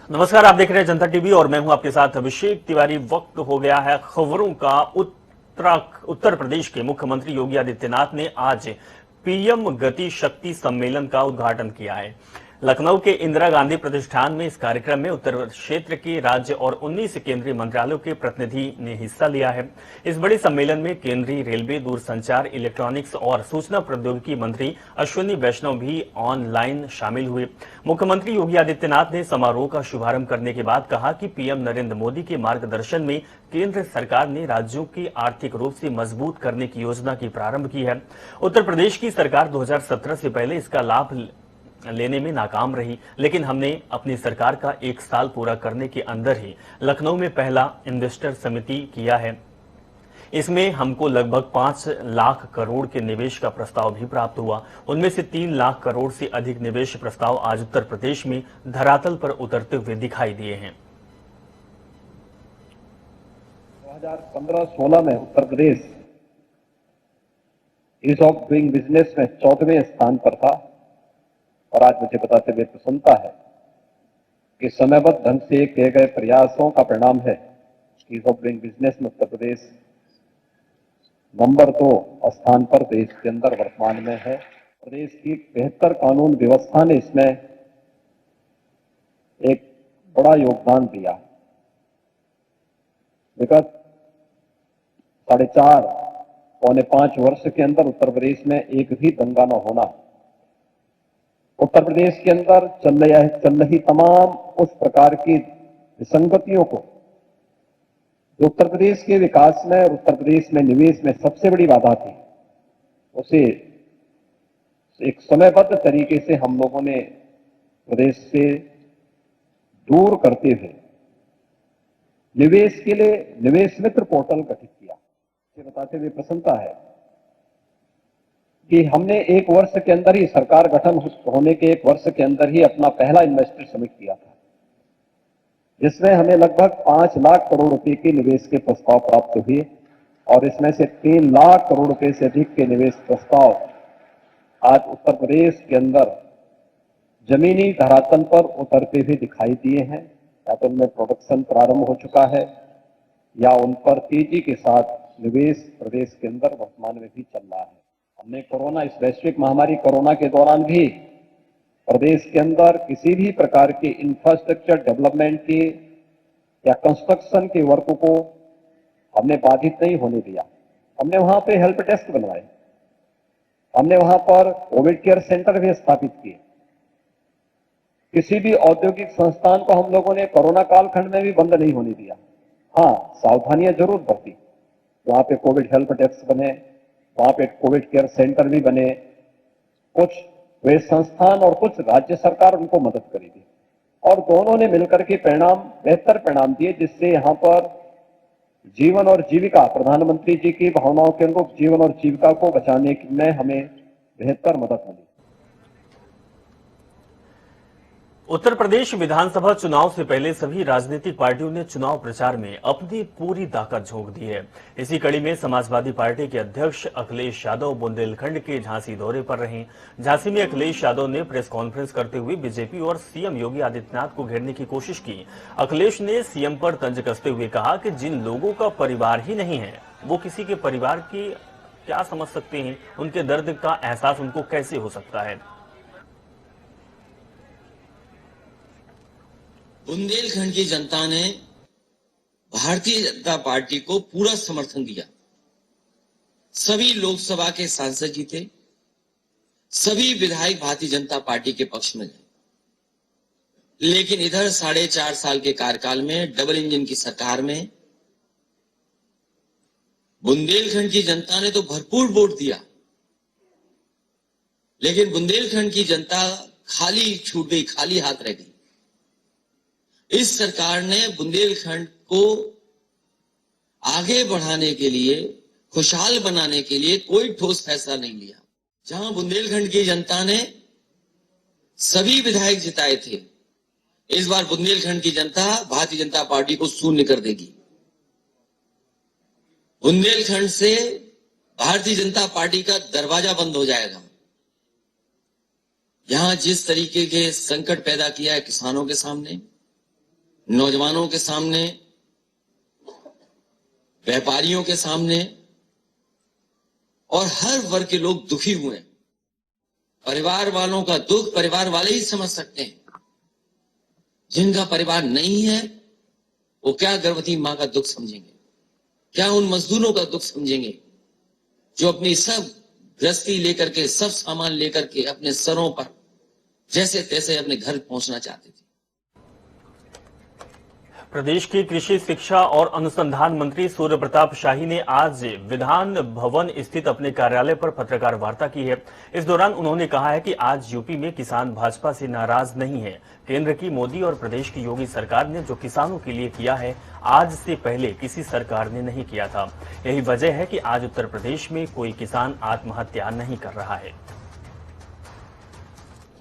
नमस्कार, आप देख रहे हैं जनता टीवी और मैं हूं आपके साथ अभिषेक तिवारी। वक्त हो गया है खबरों का। उत्तर प्रदेश के मुख्यमंत्री योगी आदित्यनाथ ने आज पीएम गति शक्ति सम्मेलन का उद्घाटन किया है। लखनऊ के इंदिरा गांधी प्रतिष्ठान में इस कार्यक्रम में उत्तर क्षेत्र के राज्य और 19 केंद्रीय मंत्रालयों के प्रतिनिधि ने हिस्सा लिया है। इस बड़े सम्मेलन में केंद्रीय रेलवे, दूरसंचार, इलेक्ट्रॉनिक्स और सूचना प्रौद्योगिकी मंत्री अश्विनी वैष्णव भी ऑनलाइन शामिल हुए। मुख्यमंत्री योगी आदित्यनाथ ने समारोह का शुभारंभ करने के बाद कहा कि पीएम नरेंद्र मोदी के मार्गदर्शन में केंद्र सरकार ने राज्यों की आर्थिक रूप से मजबूत करने की योजना की प्रारंभ की है। उत्तर प्रदेश की सरकार 2017 से पहले इसका लाभ लेने में नाकाम रही, लेकिन हमने अपनी सरकार का 1 साल पूरा करने के अंदर ही लखनऊ में पहला इन्वेस्टर समिति किया है। इसमें हमको लगभग 5 लाख करोड़ के निवेश का प्रस्ताव भी प्राप्त हुआ। उनमें से 3 लाख करोड़ से अधिक निवेश प्रस्ताव आज उत्तर प्रदेश में धरातल पर उतरते हुए दिखाई दिए हैं। 2015-16 में Uttar Pradesh ease of doing business में 14वें स्थान पर था और आज मुझे बताते हुए प्रसन्नता है कि समयबद्ध ढंग से किए गए प्रयासों का परिणाम है। ईज ऑफ डूइंग बिजनेस में उत्तर प्रदेश नंबर 2 स्थान पर देश के अंदर वर्तमान में है। प्रदेश की बेहतर कानून व्यवस्था ने इसमें एक बड़ा योगदान दिया। विगत 4.5 पौने 5 वर्ष के अंदर उत्तर प्रदेश में एक भी दंगा न होना, उत्तर प्रदेश के अंदर चल रही तमाम उस प्रकार की विसंगतियों को जो उत्तर प्रदेश के विकास में और उत्तर प्रदेश में निवेश में सबसे बड़ी बाधा थी, उसे एक समयबद्ध तरीके से हम लोगों ने प्रदेश से दूर करते हुए निवेश के लिए निवेश मित्र पोर्टल गठित किया। ये बताते हुए प्रसन्नता है कि हमने 1 वर्ष के अंदर ही, सरकार गठन होने के 1 वर्ष के अंदर ही अपना पहला इन्वेस्टर समिट किया था, जिसमें हमें लगभग 5 लाख करोड़ रुपए के निवेश के प्रस्ताव प्राप्त हुए और इसमें से 3 लाख करोड़ रुपए से अधिक के निवेश प्रस्ताव आज उत्तर प्रदेश के अंदर जमीनी धरातल पर उतरते हुए दिखाई दिए हैं। या तो उनमें प्रोडक्शन प्रारंभ हो चुका है या उन पर तेजी के साथ निवेश प्रदेश के अंदर वर्तमान में भी चल रहा है। हमने कोरोना, इस वैश्विक महामारी कोरोना के दौरान भी प्रदेश के अंदर किसी भी प्रकार के इंफ्रास्ट्रक्चर डेवलपमेंट के या कंस्ट्रक्शन के वर्क को हमने बाधित नहीं होने दिया। हमने वहां पे हेल्प डेस्क बनवाए, हमने वहां पर कोविड केयर सेंटर भी स्थापित किए। किसी भी औद्योगिक संस्थान को हम लोगों ने कोरोना कालखंड में भी बंद नहीं होने दिया। हाँ, सावधानियां जरूर बरती। वहां पे कोविड हेल्प डेस्क बने, वहां पे कोविड केयर सेंटर भी बने। कुछ वे संस्थान और कुछ राज्य सरकार उनको मदद करेगी और दोनों ने मिलकर के बेहतर परिणाम दिए, जिससे यहां पर जीवन और जीविका, प्रधानमंत्री जी की भावनाओं के अनुरूप जीवन और जीविका को बचाने में हमें बेहतर मदद मिली। उत्तर प्रदेश विधानसभा चुनाव से पहले सभी राजनीतिक पार्टियों ने चुनाव प्रचार में अपनी पूरी ताकत झोंक दी है। इसी कड़ी में समाजवादी पार्टी के अध्यक्ष अखिलेश यादव बुंदेलखंड के झांसी दौरे पर रहे। झांसी में अखिलेश यादव ने प्रेस कॉन्फ्रेंस करते हुए बीजेपी और सीएम योगी आदित्यनाथ को घेरने की कोशिश की। अखिलेश ने सीएम पर तंज कसते हुए कहा कि जिन लोगों का परिवार ही नहीं है वो किसी के परिवार की क्या समझ सकते हैं, उनके दर्द का एहसास उनको कैसे हो सकता है। बुंदेलखंड की जनता ने भारतीय जनता पार्टी को पूरा समर्थन दिया। सभी लोकसभा के सांसद जीते, सभी विधायक भारतीय जनता पार्टी के पक्ष में गए। लेकिन इधर 4.5 साल के कार्यकाल में डबल इंजन की सरकार में बुंदेलखंड की जनता ने तो भरपूर वोट दिया, लेकिन बुंदेलखंड की जनता खाली छूट गई, खाली हाथ रह गई। इस सरकार ने बुंदेलखंड को आगे बढ़ाने के लिए, खुशहाल बनाने के लिए कोई ठोस फैसला नहीं लिया। जहां बुंदेलखंड की जनता ने सभी विधायक जिताए थे, इस बार बुंदेलखंड की जनता भारतीय जनता पार्टी को शून्य कर देगी। बुंदेलखंड से भारतीय जनता पार्टी का दरवाजा बंद हो जाएगा। यहां जिस तरीके के संकट पैदा किया है किसानों के सामने, नौजवानों के सामने, व्यापारियों के सामने और हर वर्ग के लोग दुखी हुए। परिवार वालों का दुख परिवार वाले ही समझ सकते हैं। जिनका परिवार नहीं है वो क्या गर्भवती मां का दुख समझेंगे, क्या उन मजदूरों का दुख समझेंगे जो अपनी सब गृहस्थी लेकर के, सब सामान लेकर के अपने सरों पर जैसे तैसे अपने घर पहुंचना चाहते थे। प्रदेश के कृषि, शिक्षा और अनुसंधान मंत्री सूर्य प्रताप शाही ने आज विधान भवन स्थित अपने कार्यालय पर पत्रकार वार्ता की है। इस दौरान उन्होंने कहा है कि आज यूपी में किसान भाजपा से नाराज नहीं है। केंद्र की मोदी और प्रदेश की योगी सरकार ने जो किसानों के लिए किया है, आज से पहले किसी सरकार ने नहीं किया था। यही वजह है कि आज उत्तर प्रदेश में कोई किसान आत्महत्या नहीं कर रहा है।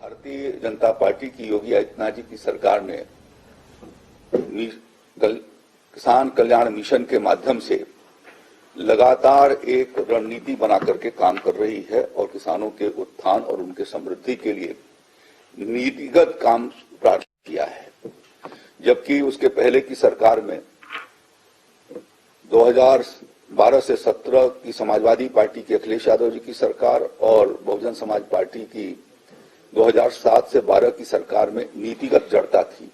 भारतीय जनता पार्टी की योगी आदित्यनाथ जी की सरकार ने किसान कल्याण मिशन के माध्यम से लगातार एक रणनीति बना करके काम कर रही है और किसानों के उत्थान और उनके समृद्धि के लिए नीतिगत काम प्रारंभ किया है। जबकि उसके पहले की सरकार में 2012 से 17 की समाजवादी पार्टी की अखिलेश यादव जी की सरकार और बहुजन समाज पार्टी की 2007 से 12 की सरकार में नीतिगत जड़ता थी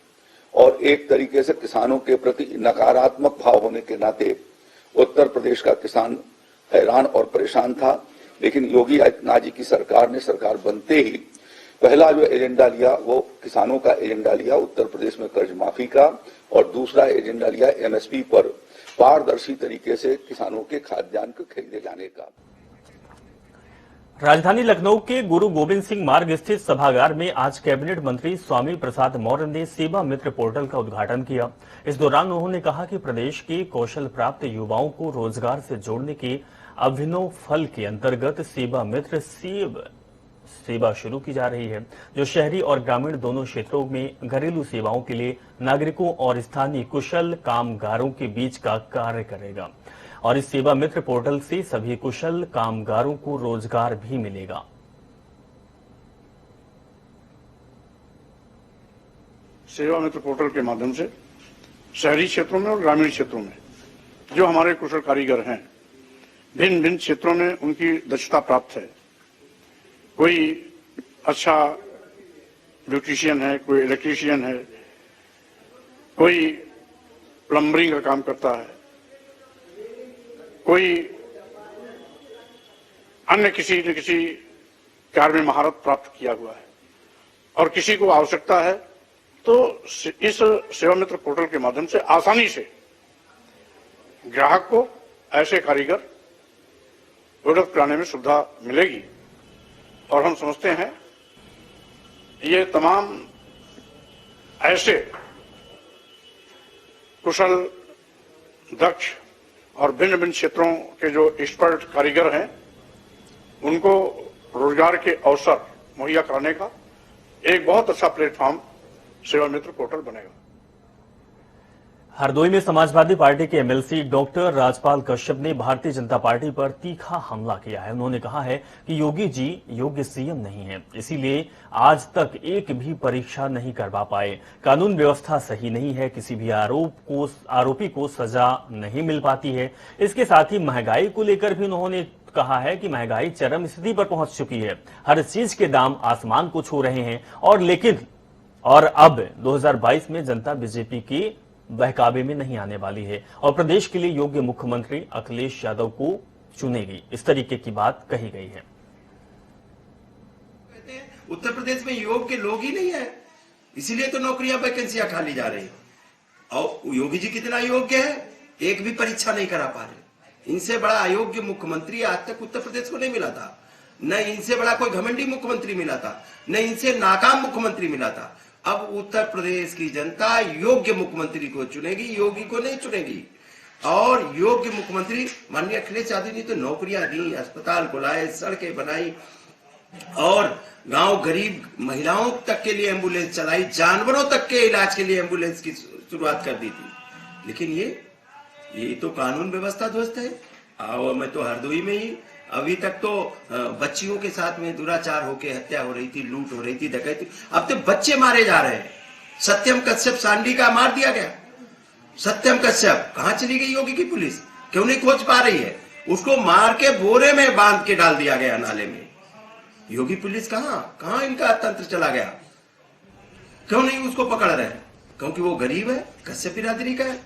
और एक तरीके से किसानों के प्रति नकारात्मक भाव होने के नाते उत्तर प्रदेश का किसान हैरान और परेशान था। लेकिन योगी आदित्यनाथ जी की सरकार ने सरकार बनते ही पहला जो एजेंडा लिया वो किसानों का एजेंडा लिया, उत्तर प्रदेश में कर्ज माफी का, और दूसरा एजेंडा लिया एमएसपी पर पारदर्शी तरीके से किसानों के खाद्यान्न को खरीदे जाने का। राजधानी लखनऊ के गुरु गोविंद सिंह मार्ग स्थित सभागार में आज कैबिनेट मंत्री स्वामी प्रसाद मौर्य ने सेवा मित्र पोर्टल का उद्घाटन किया। इस दौरान उन्होंने कहा कि प्रदेश के कौशल प्राप्त युवाओं को रोजगार से जोड़ने के अभिनव फल के अंतर्गत सेवा मित्र सेवा शुरू की जा रही है, जो शहरी और ग्रामीण दोनों क्षेत्रों में घरेलू सेवाओं के लिए नागरिकों और स्थानीय कुशल कामगारों के बीच का कार्य करेगा। और इस सेवा मित्र पोर्टल से सभी कुशल कामगारों को रोजगार भी मिलेगा। सेवा मित्र पोर्टल के माध्यम से शहरी क्षेत्रों में और ग्रामीण क्षेत्रों में जो हमारे कुशल कारीगर हैं, भिन्न भिन्न क्षेत्रों में उनकी दक्षता प्राप्त है। कोई अच्छा ब्यूटिशियन है, कोई इलेक्ट्रीशियन है, कोई प्लम्बरिंग का काम करता है, कोई अन्य किसी न किसी कार्य में महारत प्राप्त किया हुआ है और किसी को आवश्यकता है तो इस सेवा मित्र पोर्टल के माध्यम से आसानी से ग्राहक को ऐसे कारीगर उपलब्ध कराने में सुविधा मिलेगी। और हम समझते हैं ये तमाम ऐसे कुशल, दक्ष और भिन्न भिन्न क्षेत्रों के जो एक्सपर्ट कारीगर हैं उनको रोजगार के अवसर मुहैया कराने का एक बहुत अच्छा प्लेटफॉर्म सेवा मित्र पोर्टल बनेगा। हरदोई में समाजवादी पार्टी के एमएलसी डॉक्टर राजपाल कश्यप ने भारतीय जनता पार्टी पर तीखा हमला किया है। उन्होंने कहा है कि योगी जी योग्य सीएम नहीं है, इसीलिए आज तक एक भी परीक्षा नहीं करवा पाए। कानून व्यवस्था सही नहीं है, किसी भी आरोपी को सजा नहीं मिल पाती है। इसके साथ ही महंगाई को लेकर भी उन्होंने कहा है कि महंगाई चरम स्थिति पर पहुंच चुकी है, हर चीज के दाम आसमान को छू रहे हैं और अब 2022 में जनता बीजेपी की बहकावे में नहीं आने वाली है और प्रदेश के लिए योग्य मुख्यमंत्री अखिलेश यादव को चुनेगी। इस तरीके की बात कही गई है। उत्तर प्रदेश में योग्य लोग ही नहीं है, इसीलिए तो नौकरियां वैकेंसियां खाली जा रही। और योगी जी कितना योग्य है, एक भी परीक्षा नहीं करा पा रहे। इनसे बड़ा अयोग्य मुख्यमंत्री आज तक उत्तर प्रदेश को नहीं मिला था, न इनसे बड़ा कोई घमंडी मुख्यमंत्री मिला था, न इनसे नाकाम मुख्यमंत्री मिला था। अब उत्तर प्रदेश की जनता योग्य मुख्यमंत्री को चुनेगी, योगी को नहीं चुनेगी। और योग्य मुख्यमंत्री माननीय अखिलेश यादव ने तो नौकरियां दी, अस्पताल खुलाए, सड़कें बनाई और गांव गरीब महिलाओं तक के लिए एम्बुलेंस चलाई, जानवरों तक के इलाज के लिए एम्बुलेंस की शुरुआत कर दी थी। लेकिन ये तो कानून व्यवस्था ध्वस्त है। और मैं तो हरदोई में ही अभी तक तो बच्चियों के साथ में दुराचार होके हत्या हो रही थी, लूट हो रही थी, डकैती। अब तो बच्चे मारे जा रहे हैं, सत्यम कश्यप सांडी का मार दिया गया। सत्यम कश्यप कहां चली गई योगी की पुलिस, क्यों नहीं खोज पा रही है? उसको मार के बोरे में बांध के डाल दिया गया नाले में। योगी पुलिस कहां इनका तंत्र चला गया? क्यों नहीं उसको पकड़ रहे? क्योंकि वो गरीब है, कश्यप बिरादरी का है।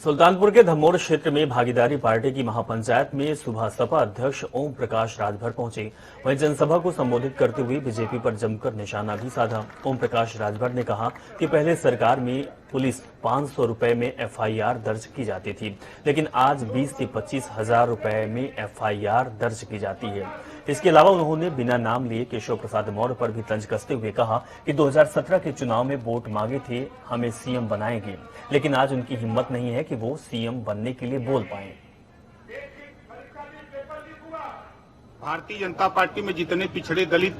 सुल्तानपुर के धमोर क्षेत्र में भागीदारी पार्टी की महापंचायत में सुबह सपा अध्यक्ष ओम प्रकाश राजभर पहुंचे। वहीं जनसभा को संबोधित करते हुए बीजेपी पर जमकर निशाना भी साधा। ओम प्रकाश राजभर ने कहा कि पहले सरकार में पुलिस 500 रुपए में एफआईआर दर्ज की जाती थी, लेकिन आज 20 से 25 हजार रुपए में एफआईआर दर्ज की जाती है। इसके अलावा उन्होंने बिना नाम लिए केशव प्रसाद मौर्य पर भी तंज कसते हुए कहा कि 2017 के चुनाव में वोट मांगे थे, हमें सीएम बनाएंगे, लेकिन आज उनकी हिम्मत नहीं है कि वो सीएम बनने के लिए बोल पाए। भारतीय जनता पार्टी में जितने पिछड़े दलित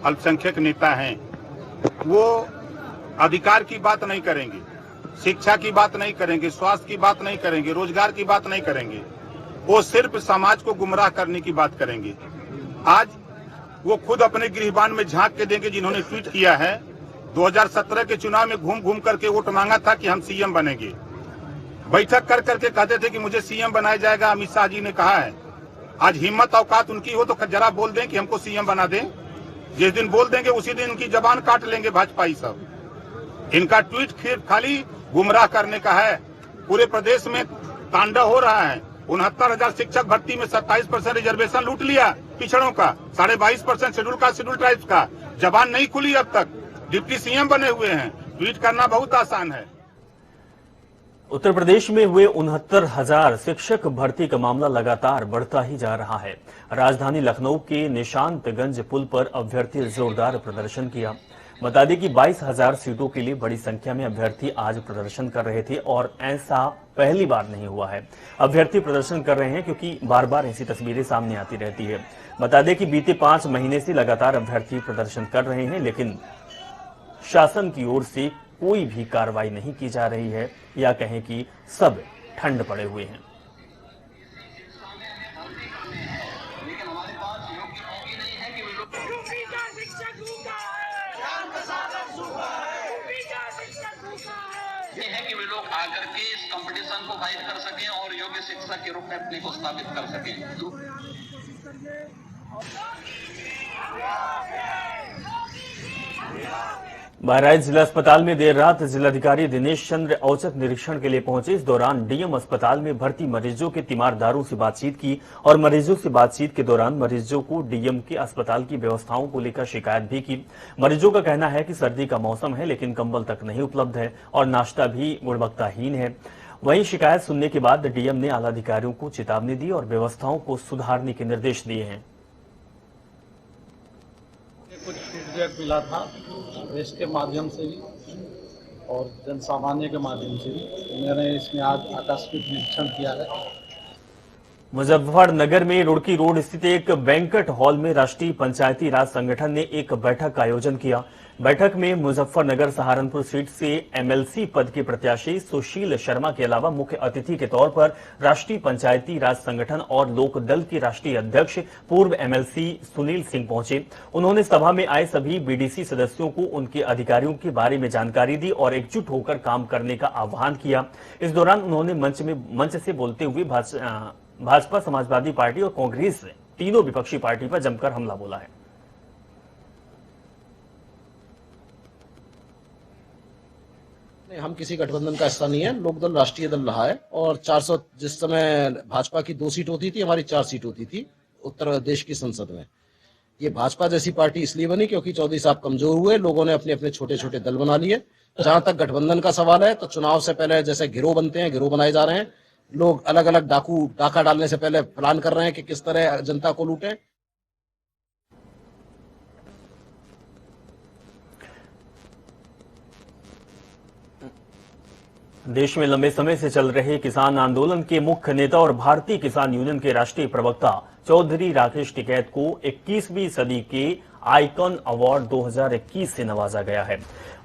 अल्पसंख्यक नेता हैं, वो अधिकार की बात नहीं करेंगे, शिक्षा की बात नहीं करेंगे, स्वास्थ्य की बात नहीं करेंगे, रोजगार की बात नहीं करेंगे। वो सिर्फ समाज को गुमराह करने की बात करेंगे। आज वो खुद अपने गृहबान में झांक के देंगे, जिन्होंने ट्वीट किया है 2017 के चुनाव में घूम घूम करके वोट मांगा था कि हम सीएम बनेंगे। बैठक कर करके कहते थे कि मुझे सीएम बनाया जाएगा, अमित शाह जी ने कहा है। आज हिम्मत औकात उनकी हो तो जरा बोल दें कि हमको सीएम बना दें। जिस दिन बोल देंगे उसी दिन उनकी जबान काट लेंगे भाजपाई सब। इनका ट्वीट खाली गुमराह करने का है। पूरे प्रदेश में तांडव हो रहा है। 69,000 शिक्षक भर्ती में 27% रिजर्वेशन लूट लिया पिछड़ों का, 22.5% शेड्यूल कास्ट शेड्यूल ट्राइब्स का। जबान नहीं खुली अब तक, डिप्टी सीएम बने हुए हैं। ट्वीट करना बहुत आसान है। उत्तर प्रदेश में हुए 69,000 शिक्षक भर्ती का मामला लगातार बढ़ता ही जा रहा है। राजधानी लखनऊ के निशांतगंज पुल पर अभ्यर्थी जोरदार प्रदर्शन किया। बता दें कि 22,000 सीटों के लिए बड़ी संख्या में अभ्यर्थी आज प्रदर्शन कर रहे थे और ऐसा पहली बार नहीं हुआ है। अभ्यर्थी प्रदर्शन कर रहे हैं क्योंकि बार बार ऐसी तस्वीरें सामने आती रहती है। बता दें कि बीते 5 महीने से लगातार अभ्यर्थी प्रदर्शन कर रहे हैं, लेकिन शासन की ओर से कोई भी कार्रवाई नहीं की जा रही है, या कहें कि सब ठंड पड़े हुए हैं। ये है कि वे लोग आकर के इस कंपटीशन को फाइट कर सकें और योग्य शिक्षक के रूप में अपने को स्थापित कर सकें। बहराइच जिला अस्पताल में देर रात जिलाधिकारी दिनेश चंद्र औचक निरीक्षण के लिए पहुंचे। इस दौरान डीएम अस्पताल में भर्ती मरीजों के तीमारदारों से बातचीत की और मरीजों से बातचीत के दौरान मरीजों को डीएम के अस्पताल की व्यवस्थाओं को लेकर शिकायत भी की। मरीजों का कहना है कि सर्दी का मौसम है, लेकिन कंबल तक नहीं उपलब्ध है और नाश्ता भी गुणवत्ताहीन है। वहीं शिकायत सुनने के बाद डीएम ने आला अधिकारियों को चेतावनी दी और व्यवस्थाओं को सुधारने के निर्देश दिए हैं। कुछ फीडबैक मिला था प्रेस के माध्यम से भी और जन सामान्य के माध्यम से भी। मैंने इसमें आज आकस्मिक निरीक्षण किया है। मुजफ्फरनगर में रुड़की रोड स्थित एक बैंक्वेट हॉल में राष्ट्रीय पंचायती राज संगठन ने एक बैठक का आयोजन किया। बैठक में मुजफ्फरनगर सहारनपुर सीट से एमएलसी पद के प्रत्याशी सुशील शर्मा के अलावा मुख्य अतिथि के तौर पर राष्ट्रीय पंचायती राज संगठन और लोक दल के राष्ट्रीय अध्यक्ष पूर्व एमएलसी सुनील सिंह पहुंचे। उन्होंने सभा में आए सभी बीडीसी सदस्यों को उनके अधिकारियों के बारे में जानकारी दी और एकजुट होकर काम करने का आह्वान किया। इस दौरान उन्होंने मंच से बोलते हुए भाजपा, समाजवादी पार्टी और कांग्रेस तीनों विपक्षी पार्टी पर जमकर हमला बोला है। हम किसी गठबंधन का हिस्सा नहीं है। लोकदल राष्ट्रीय दल रहा है और 400 जिस समय भाजपा की 2 सीट होती थी, हमारी 4 सीट होती थी उत्तर प्रदेश की संसद में। ये भाजपा जैसी पार्टी इसलिए बनी क्योंकि चौधरी साहब कमजोर हुए, लोगों ने अपने अपने छोटे छोटे दल बना लिए। जहां तक गठबंधन का सवाल है तो चुनाव से पहले जैसे गिरोह बनते हैं, गिरोह बनाए जा रहे हैं। लोग अलग अलग डाका डालने से पहले प्लान कर रहे हैं कि किस तरह जनता को लूटें। देश में लंबे समय से चल रहे किसान आंदोलन के मुख्य नेता और भारतीय किसान यूनियन के राष्ट्रीय प्रवक्ता चौधरी राकेश टिकैत को 21वीं सदी के आइकॉन अवार्ड 2021 से नवाजा गया है।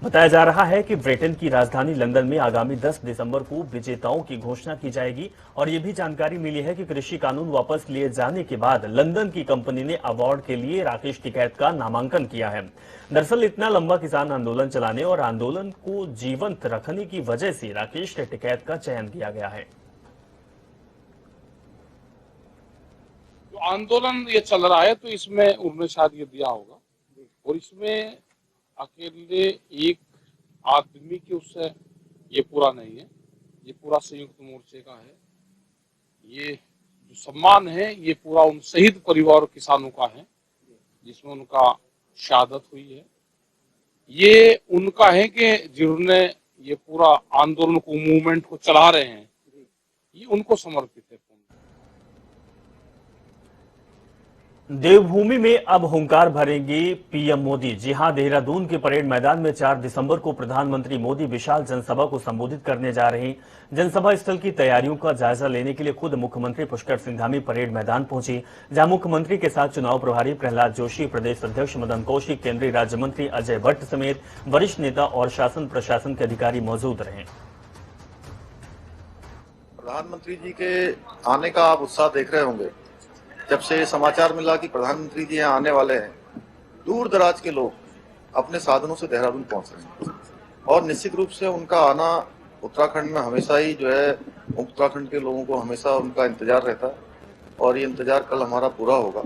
बताया जा रहा है कि ब्रिटेन की राजधानी लंदन में आगामी 10 दिसंबर को विजेताओं की घोषणा की जाएगी और ये भी जानकारी मिली है कि कृषि कानून वापस लिए जाने के बाद लंदन की कंपनी ने अवार्ड के लिए राकेश टिकैत का नामांकन किया है। दरअसल इतना लंबा किसान आंदोलन चलाने और आंदोलन को जीवंत रखने की वजह से राकेश टिकैत का चयन किया गया है। जो आंदोलन ये चल रहा है तो इसमें उन्होंने शायद ये दिया होगा, और इसमें अकेले एक आदमी के उससे ये पूरा नहीं है, ये पूरा संयुक्त मोर्चे का है। ये जो सम्मान है ये पूरा उन शहीद परिवार किसानों का है जिसमें उनका शहादत हुई है। ये उनका है कि जिन्होंने ये पूरा आंदोलन को, मूवमेंट को चला रहे हैं, ये उनको समर्पित है। देवभूमि में अब हुंकार भरेंगे पीएम मोदी। जी हां, देहरादून के परेड मैदान में 4 दिसंबर को प्रधानमंत्री मोदी विशाल जनसभा को संबोधित करने जा रहे हैं। जनसभा स्थल की तैयारियों का जायजा लेने के लिए खुद मुख्यमंत्री पुष्कर सिंह धामी परेड मैदान पहुंचे, जहां मुख्यमंत्री के साथ चुनाव प्रभारी प्रहलाद जोशी, प्रदेश अध्यक्ष मदन कौशिक, केंद्रीय राज्य मंत्री अजय भट्ट समेत वरिष्ठ नेता और शासन प्रशासन के अधिकारी मौजूद रहे। प्रधानमंत्री जी के आने का आप उत्साह देख रहे होंगे। जब से समाचार मिला कि प्रधानमंत्री जी यहाँ आने वाले हैं, दूर दराज के लोग अपने साधनों से देहरादून पहुंच रहे हैं, और निश्चित रूप से उनका आना उत्तराखंड में हमेशा ही जो है, उत्तराखंड के लोगों को हमेशा उनका इंतजार रहता है, और ये इंतजार कल हमारा पूरा होगा।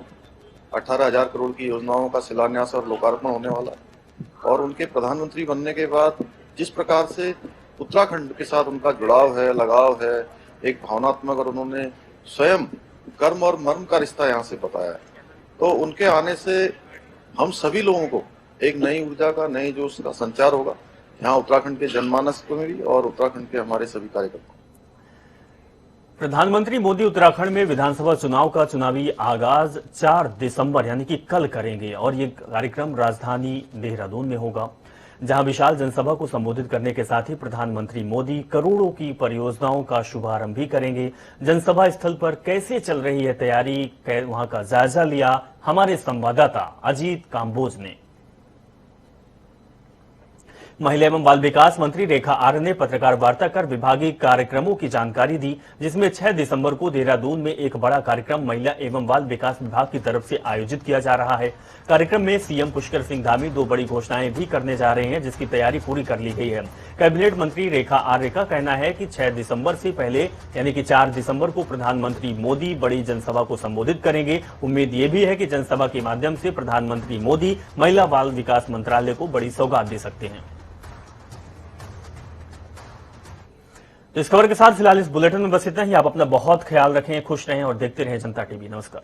18,000 करोड़ की योजनाओं का शिलान्यास और लोकार्पण होने वाला है, और उनके प्रधानमंत्री बनने के बाद जिस प्रकार से उत्तराखंड के साथ उनका जुड़ाव है, लगाव है, एक भावनात्मक, और उन्होंने स्वयं कर्म और मर्म का रिश्ता यहाँ से बताया है, तो उनके आने से हम सभी लोगों को एक नई ऊर्जा का, नई जोश का संचार होगा यहाँ उत्तराखंड के जनमानस में भी और उत्तराखंड के हमारे सभी कार्यकर्ताओं। प्रधानमंत्री मोदी उत्तराखंड में विधानसभा चुनाव का चुनावी आगाज 4 दिसंबर यानी कि कल करेंगे, और ये कार्यक्रम राजधानी देहरादून में होगा, जहां विशाल जनसभा को संबोधित करने के साथ ही प्रधानमंत्री मोदी करोड़ों की परियोजनाओं का शुभारंभ भी करेंगे। जनसभा स्थल पर कैसे चल रही है तैयारी, वहां का जायजा लिया हमारे संवाददाता अजीत काम्बोज ने। महिला एवं बाल विकास मंत्री रेखा आर्य ने पत्रकार वार्ता कर विभागीय कार्यक्रमों की जानकारी दी, जिसमें 6 दिसंबर को देहरादून में एक बड़ा कार्यक्रम महिला एवं बाल विकास विभाग की तरफ से आयोजित किया जा रहा है। कार्यक्रम में सीएम पुष्कर सिंह धामी 2 बड़ी घोषणाएं भी करने जा रहे हैं, जिसकी तैयारी पूरी कर ली गई है। कैबिनेट मंत्री रेखा आर्य का कहना है कि 6 दिसंबर से पहले यानी कि 4 दिसंबर को प्रधानमंत्री मोदी बड़ी जनसभा को संबोधित करेंगे। उम्मीद ये भी है कि जनसभा के माध्यम से प्रधानमंत्री मोदी महिला बाल विकास मंत्रालय को बड़ी सौगात दे सकते हैं। तो इस खबर के साथ फिलहाल इस बुलेटिन में बस इतना ही। आप अपना बहुत ख्याल रखें, खुश रहें और देखते रहें जनता टीवी। नमस्कार।